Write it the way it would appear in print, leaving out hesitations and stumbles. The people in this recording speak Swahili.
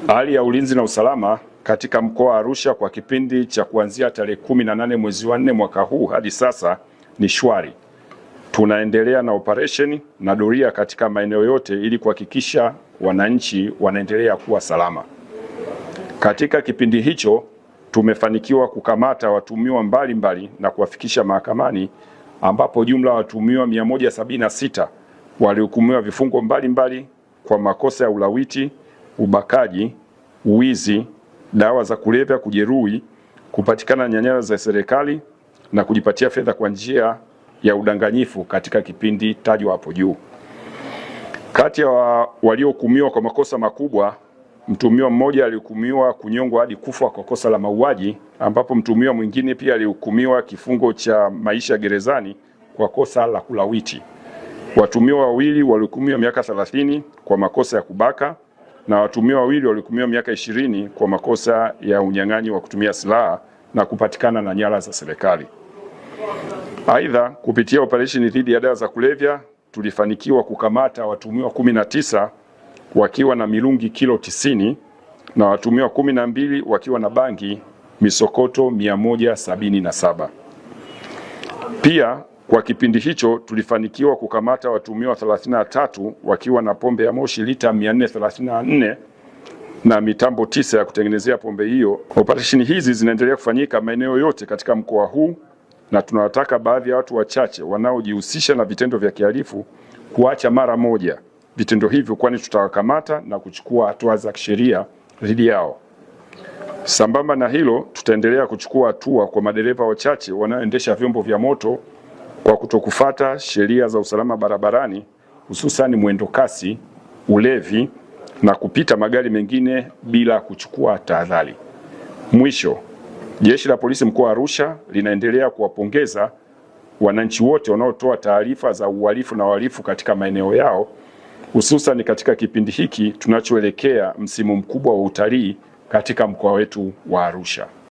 Hali ya ulinzi na usalama katika mkoa wa Arusha kwa kipindi cha kuanzia tarehe 18 mwezi wa 4 mwaka huu hadi sasa ni shwari. Tunaendelea na operation na doria katika maeneo yote ili kuhakikisha wananchi wanaendelea kuwa salama. Katika kipindi hicho tumefanikiwa kukamata watuhumiwa mbalimbali na kuwafikisha mahakamani, ambapo jumla watuhumiwa 176 walihukumiwa vifungo mbalimbali kwa makosa ya ulawiti, ubakaji, uwizi, dawa za kulevya, kujeruhi, kupatikana na nyara za serikali na kujipatia fedha kwa njia ya udanganyifu katika kipindi tajwa hapo juu. Kati ya waliohukumiwa kwa makosa makubwa, mtuhumiwa mmoja alihukumiwa kunyongwa hadi kufa kwa kosa la mauaji, ambapo mtuhumiwa mwingine pia alihukumiwa kifungo cha maisha gerezani kwa kosa la kulawiti. Watuhumiwa wawili walihukumiwa miaka 30 kwa makosa ya kubaka na watuhumiwa wawili walihukumiwa miaka 20 kwa makosa ya unyang'anyi wa kutumia silaha na kupatikana na nyara za serikali. Aidha, kupitia operesheni dhidi ya dawa za kulevya tulifanikiwa kukamata watuhumiwa 19 wakiwa na mirungi kilo 90 na watuhumiwa 12 wakiwa na bangi misokoto 177. Pia kwa kipindi hicho tulifanikiwa kukamata watuhumiwa 33 wakiwa na pombe ya moshi lita 434 na mitambo 9 ya kutengenezea pombe hiyo. Operesheni hizi zinaendelea kufanyika maeneo yote katika mkoa huu, na tunawataka baadhi ya watu wachache wanaojihusisha na vitendo vya kihalifu kuacha mara moja vitendo hivyo, kwani tutawakamata na kuchukua hatua za kisheria dhidi yao. Sambamba na hilo, tutaendelea kuchukua hatua kwa madereva wachache wanaoendesha vyombo vya moto kwa kutokufuata sheria za usalama barabarani, hususan mwendo kasi, ulevi na kupita magari mengine bila kuchukua tahadhari. Mwisho, Jeshi la Polisi mkoa wa Arusha linaendelea kuwapongeza wananchi wote wanaotoa taarifa za uhalifu na wahalifu katika maeneo yao, hususan katika kipindi hiki tunachoelekea msimu mkubwa wa utalii katika mkoa wetu wa Arusha.